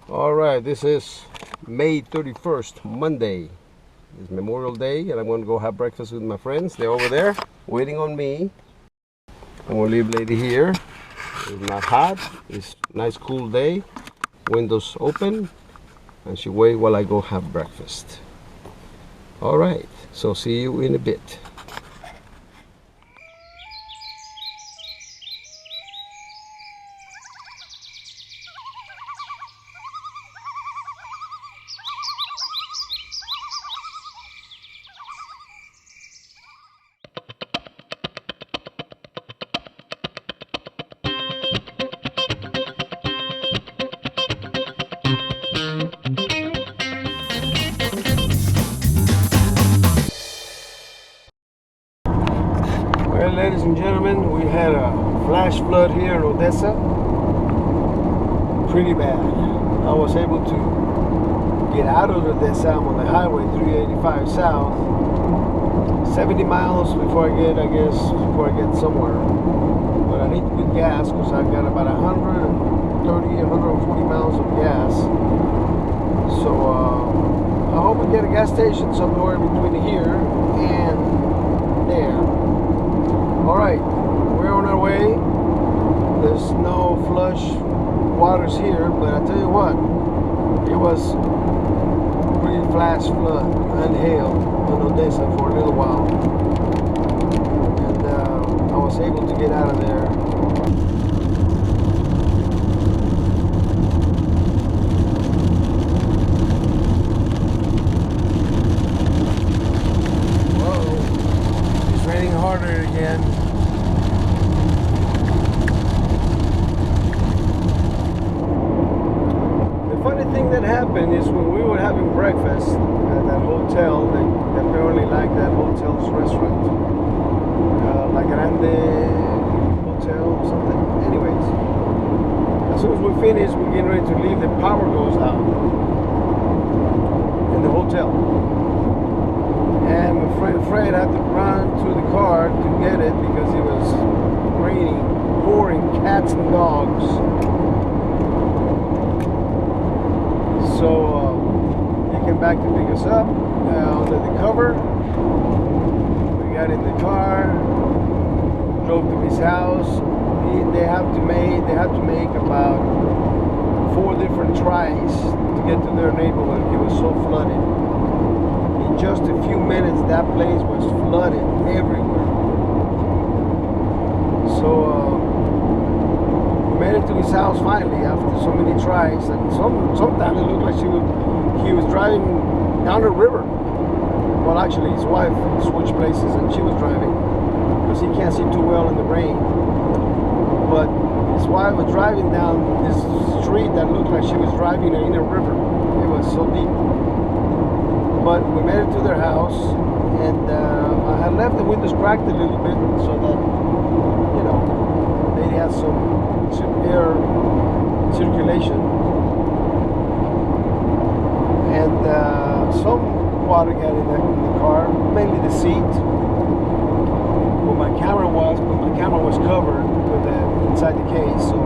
All right, this is May 31st, Monday. It's Memorial Day, and I'm going to go have breakfast with my friends. They're over there waiting on me. I'm going to leave lady here. It's not hot. It's a nice cool day. Windows open, and she wait while I go have breakfast. All right, so see you in a bit. Well, ladies and gentlemen, we had a flash flood here in Odessa. Pretty bad. I was able to get out of Odessa. I'm on the highway 385 south. 70 miles before I get somewhere. But I need to put gas because I've got about 140 miles of gas. So I hope we get a gas station somewhere between here and there. Alright, we're on our way. There's no flush waters here, but I tell you what, it was pretty flash flood and hail in Odessa for a little while. And I was able to get out of there. Whoa, it's raining harder again. That happened is when we were having breakfast at that hotel. They apparently like that hotel's restaurant, La Grande Hotel or something. Anyways, as soon as we finish, we're getting ready to leave. The power goes out in the hotel, and my friend Fred had to run to the car to get it because it was raining, pouring cats and dogs. So he came back to pick us up under the cover. We got in the car, drove to his house. They have to make about 4 different tries to get to their neighborhood. It was so flooded. In just a few minutes, that place was flooded everywhere. So made it to his house finally after so many tries, and sometimes it looked like he was driving down the river. Well, actually his wife switched places and she was driving because he can't see too well in the rain. But his wife was driving down this street that looked like she was driving in a river. It was so deep. But we made it to their house, and I had left the windows cracked a little bit so that, you know, they had some air circulation, and some water got in the car, mainly the seat where my camera was, but my camera was covered with inside the case, so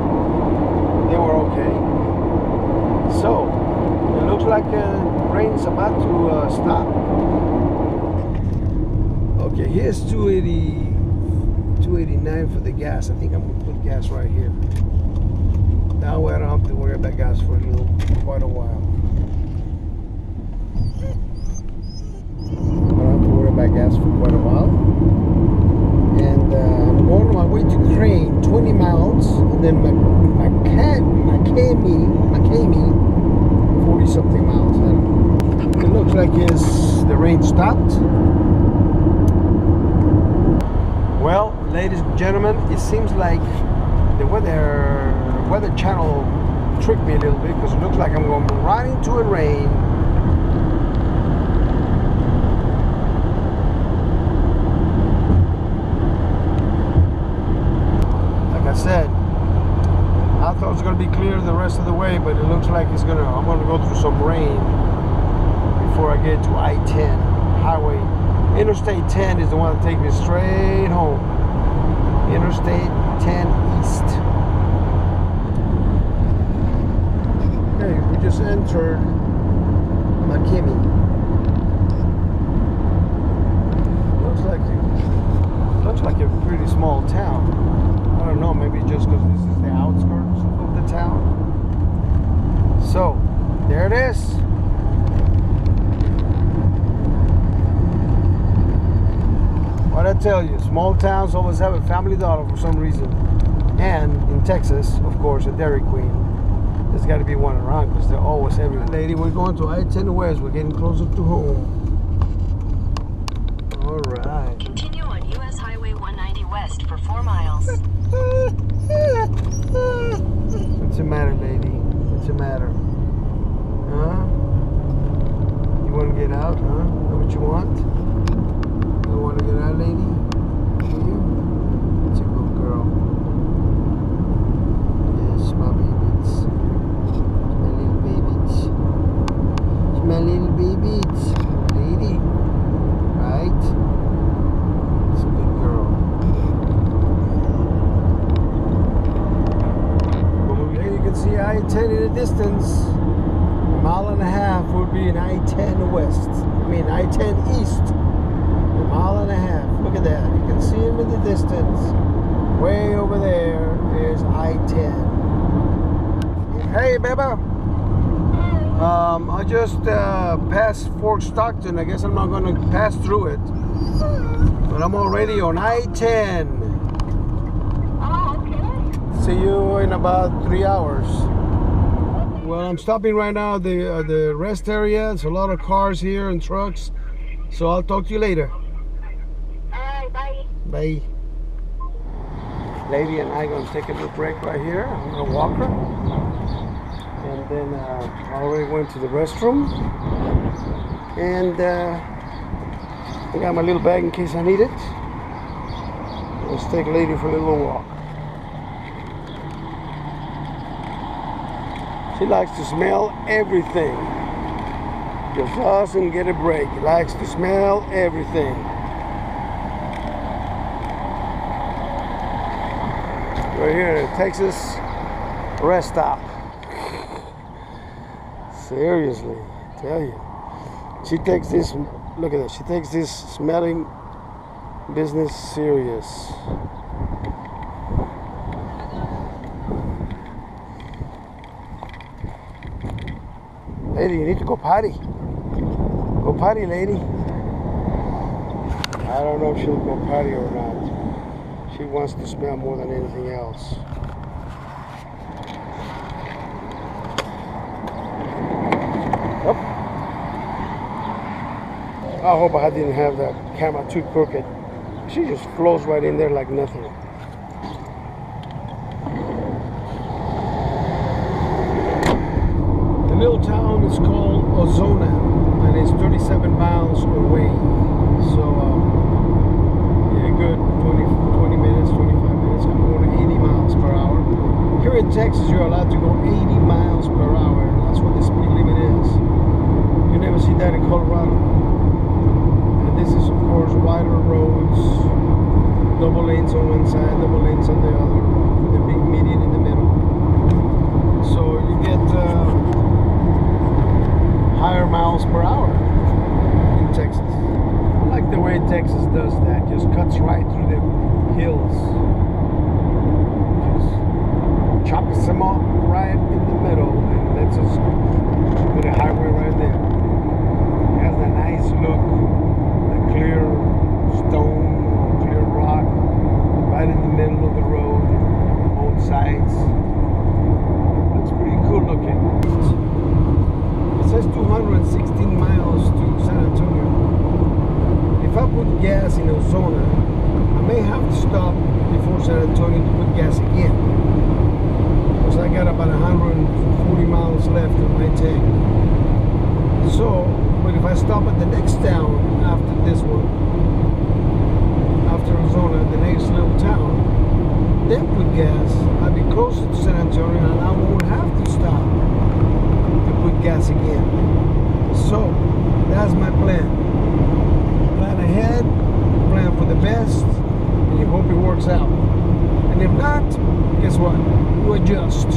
they were okay. So it looks like rain's about to stop. Okay, here's 289 for the gas. I think I'm gonna put gas right here. Now I don't have to worry about gas for quite a while. I don't have to worry about gas for quite a while. And I'm going on my way to Crane, 20 miles, and then my Kami, 40 something miles. I don't know. It looks like the rain stopped. Well, ladies and gentlemen, it seems like the weather channel tricked me a little bit, because it looks like I'm going right into a rain. Like I said, I thought it was going to be clear the rest of the way, but it looks like I'm going to go through some rain before I get to I-10 highway. Interstate 10 is the one that takes me straight home. Interstate 10 East. Okay, we just entered McKinney. Looks like a pretty small town. I don't know, maybe just because this is the outskirts of the town. So, there it is. What I tell you, small towns always have a Family Dollar for some reason. And in Texas, of course, a Dairy Queen. There's got to be one around because they're always everywhere. Lady, we're going to I-10 West. We're getting closer to home. All right. Continue on U.S. Highway 190 West for 4 miles. What's the matter, lady? What's the matter? Huh? You want to get out, huh? Is that what you want? You want to get out, lady? Do you? It's a good girl. Yes, my babies. My little babies. My little babies. Lady. Right? It's a good girl. There you can see I-10 in the distance. A mile and a half would be an I-10 West. I mean I-10 East. A mile and a half. Look at that. You can see him in the distance. Way over there is I-10. Hey, baby. I just passed Fort Stockton. I guess I'm not going to pass through it. But I'm already on I-10. Oh, okay. See you in about 3 hours. Well, I'm stopping right now at the rest area. There's a lot of cars here and trucks. So I'll talk to you later. Alright, bye. Bye. Lady and I are going to take a little break right here. I'm going to walk her. And then I already went to the restroom. And I got my little bag in case I need it. Let's take lady for a little walk. She likes to smell everything. Just doesn't get a break. Likes to smell everything. We're here at Texas rest stop. Seriously, I tell you. She takes this, look at that, she takes this smelling business serious. Lady, you need to go potty. Go potty, lady. I don't know if she'll go potty or not. She wants to smell more than anything else. Yep. I hope I didn't have that camera too crooked. She just flows right in there like nothing. The little town is called Ozona, and it's 37 miles away. So, yeah, good 20 minutes, 25 minutes. I'm going 80 miles per hour. Here in Texas, you're allowed to go 80 miles per hour. That's what the speed limit is. You never see that in Colorado. And this is, of course, wider roads, double lanes on one side, double lanes on the other, with a big median in the middle. So you get higher miles per hour in Texas. I like the way Texas does that. Just cuts right through the hills. Just chops them up right in the middle and lets us put a highway right there. It has a nice look, a clear stone, clear rock, right in the middle of the road, both sides. Looks pretty cool looking. It says 216 miles to San Antonio. If I put gas in Ozona, I may have to stop before San Antonio to put gas again. Because I got about 140 miles left in my tank. So, but if I stop at the next town after this one, after Ozona, the next little town, then put gas, I'll be closer to San Antonio and I won't have to stop to put gas again. So, that's my plan. Plan ahead, plan for the best, and you hope it works out. And if not, guess what? You adjust.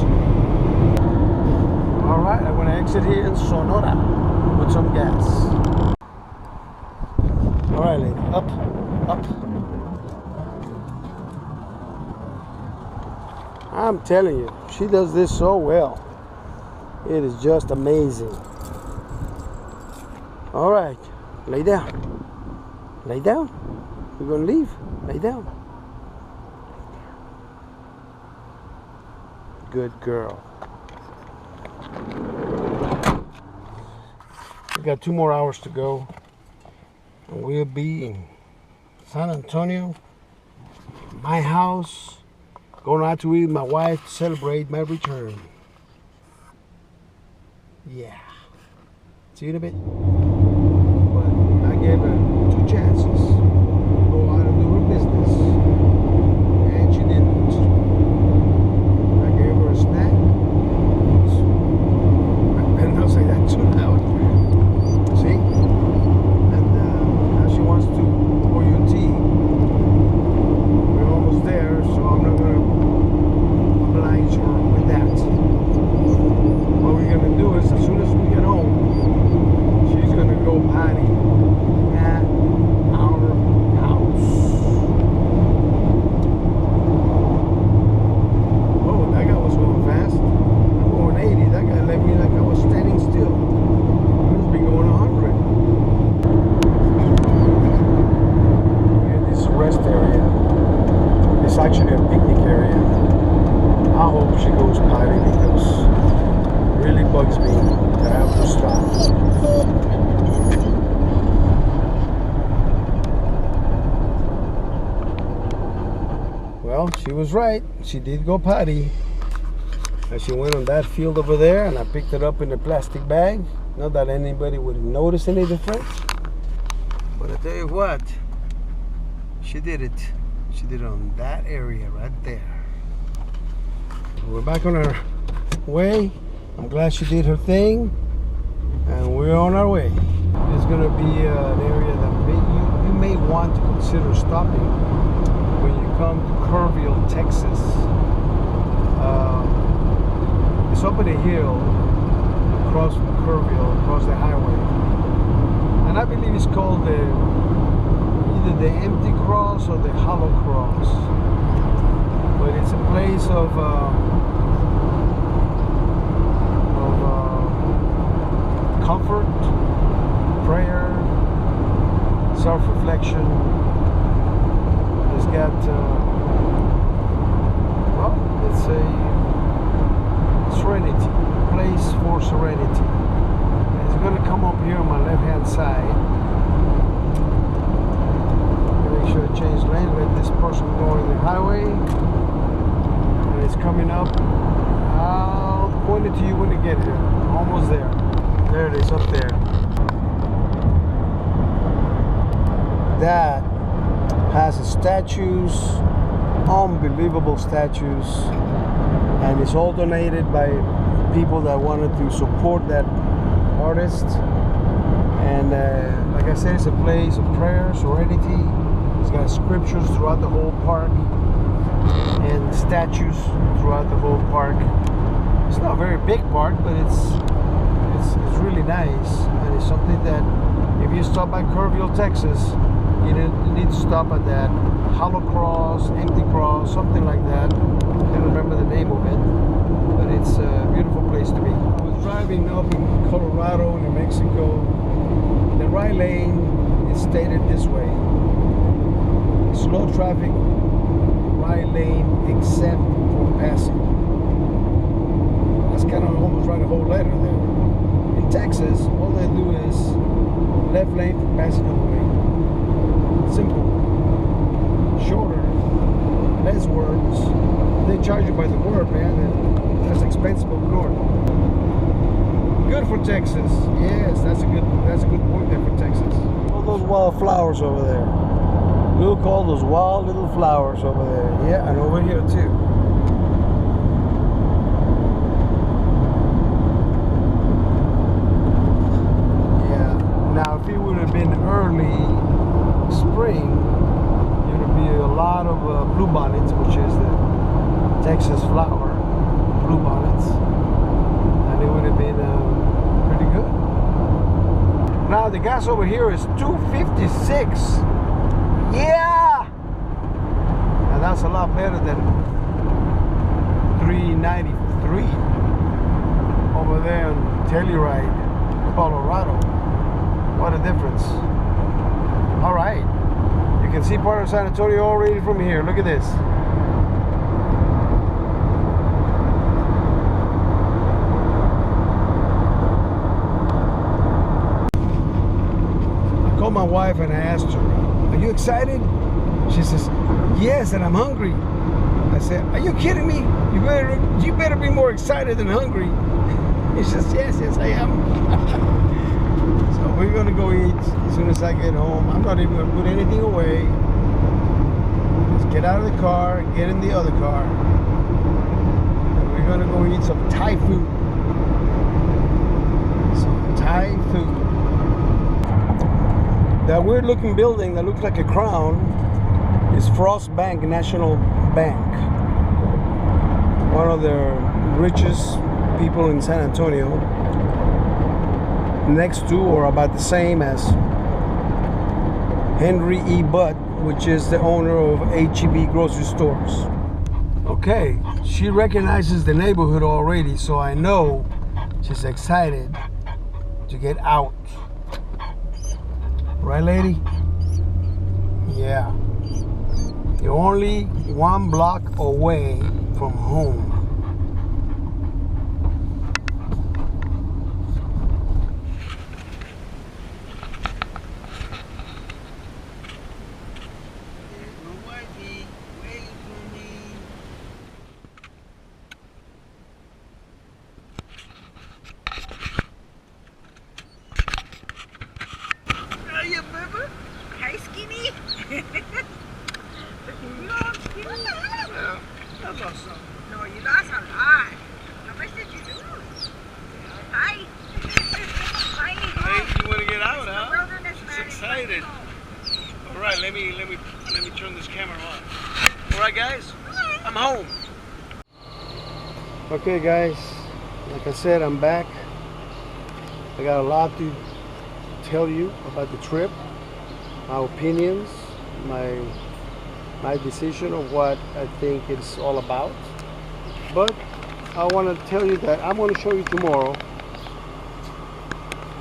Alright, I went gonna exit here in Sonora with some gas. All right, lady, up. I'm telling you, she does this so well. It is just amazing. All right, lay down. Lay down. We're gonna leave. Lay down. Good girl. We got 2 more hours to go, and we'll be in San Antonio, my house, going out to eat with my wife to celebrate my return. Yeah. See you in a bit. But I gave her 2 chances to go out and do her business, and she didn't. I gave her a snack. I better not say that too loud. See? And now she wants to pour you tea. We're almost there, so I'm not going to oblige her with that. What we're going to do is, as soon as we get home, she's going to go potty at our house. Oh, that guy was going fast. I'm going 80. That guy left me like I was standing still. I must be going 100. In this rest area, it's actually a picnic area. I hope she goes potty because it really bugs me to have to stop. Well, she was right. She did go potty. And she went on that field over there, and I picked it up in a plastic bag. Not that anybody would notice any difference. But I tell you what, she did it. She did it on that area right there. We're back on our way. I'm glad she did her thing, and we're on our way. It's gonna be an area that you may want to consider stopping when you come to Kerrville, Texas. It's up on a hill across from Kerrville, across the highway, and I believe it's called either the Empty Cross or the Hollow Cross. But it's a place of comfort, prayer, self-reflection. It's got, well, it's a serenity, place for serenity. And it's going to come up here on my left-hand side. Make sure I change lane, let this person go on the highway. And it's coming up. I'll point it to you when you get here. Almost there. There it is, up there. That has statues, unbelievable statues, and it's all donated by people that wanted to support that artist. And like I said, it's a place of prayer, serenity. It's got scriptures throughout the whole park and statues throughout the whole park. It's not a very big park, but it's really nice, and it's something that if you stop by Kerrville, Texas, you need to stop at that Hollow Cross, Empty Cross, something like that. I don't remember the name of it, but it's a beautiful place to be. I was driving up in Colorado, New Mexico. The right lane is stated this way: slow traffic, right lane except for passing. That's kind of almost write a whole letter there. In Texas, all they do is left lane for passing only. Simple, shorter, less words. They charge you by the word, man, and that's expensive up north. Good for Texas. Yes, that's a good point there for Texas. All those wildflowers over there. Look, all those wild little flowers over there. Yeah, and over here too. Now, if it would have been early spring, there would be a lot of bluebonnets, which is the Texas flower, bluebonnets, and it would have been the gas over here is $2.56. Yeah! Now that's a lot better than $3.93 over there in Telluride, Colorado. What a difference. All right. You can see part of San Antonio already from here. Look at this. I called my wife and I asked her, "Are you excited?" She says, "Yes, and I'm hungry." I said, "Are you kidding me? You better be more excited than hungry." He says, "Yes, I am." So we're gonna go eat as soon as I get home. I'm not even gonna put anything away. Just get out of the car and get in the other car. And we're gonna go eat some Thai food. Some Thai food. That weird looking building that looks like a crown is Frost Bank National Bank. One of the richest people in San Antonio. Next to or about the same as Henry E. Butt, which is the owner of H-E-B grocery stores. Okay, she recognizes the neighborhood already, so I know she's excited to get out. Right, lady? Yeah. You're only 1 block away from home. Hi, skinny. You lost skinny. I lost some. No, you lost a lot. How much did you lose? Hi. Hi. Hey, you want to get out, huh? Wilderness She's man. excited. All right, let me turn this camera on. All right, guys, I'm home. Okay, guys, like I said, I'm back. I got a lot to tell you about the trip, my opinions, my decision of what I think it's all about. But I want to tell you that I'm going to show you tomorrow.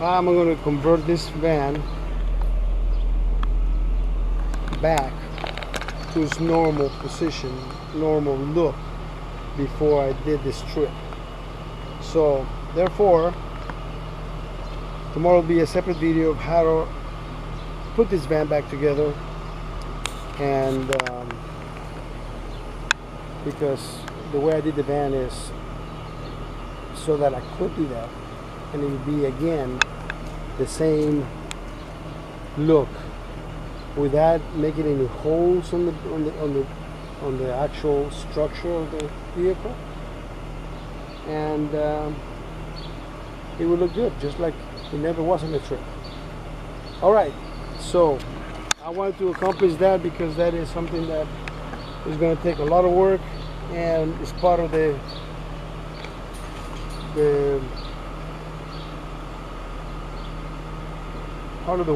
I'm going to convert this van back to its normal position, normal look before I did this trip. So therefore, tomorrow will be a separate video of how to put this van back together, and because the way I did the van is so that I could do that, and it would be again the same look without making any holes on the actual structure of the vehicle, and it would look good, just like it never was on the trip. All right, so I wanted to accomplish that because that is something that is going to take a lot of work, and it's part of the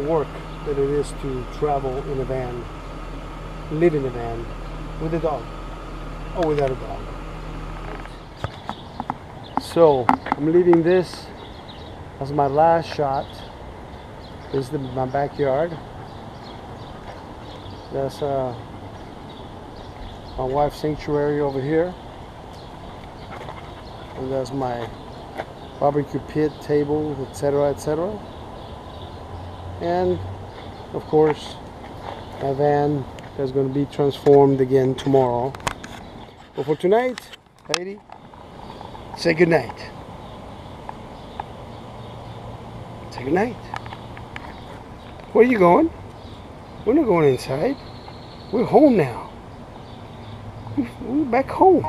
work that it is to travel in a van, live in a van with a dog or without a dog. So I'm leaving this as my last shot. This is my backyard. That's my wife's sanctuary over here, and that's my barbecue pit, table, etc., etc. And of course my van is going to be transformed again tomorrow. But for tonight, lady, say good night. Say good night. Where are you going? We're not going inside. We're home now. We're back home.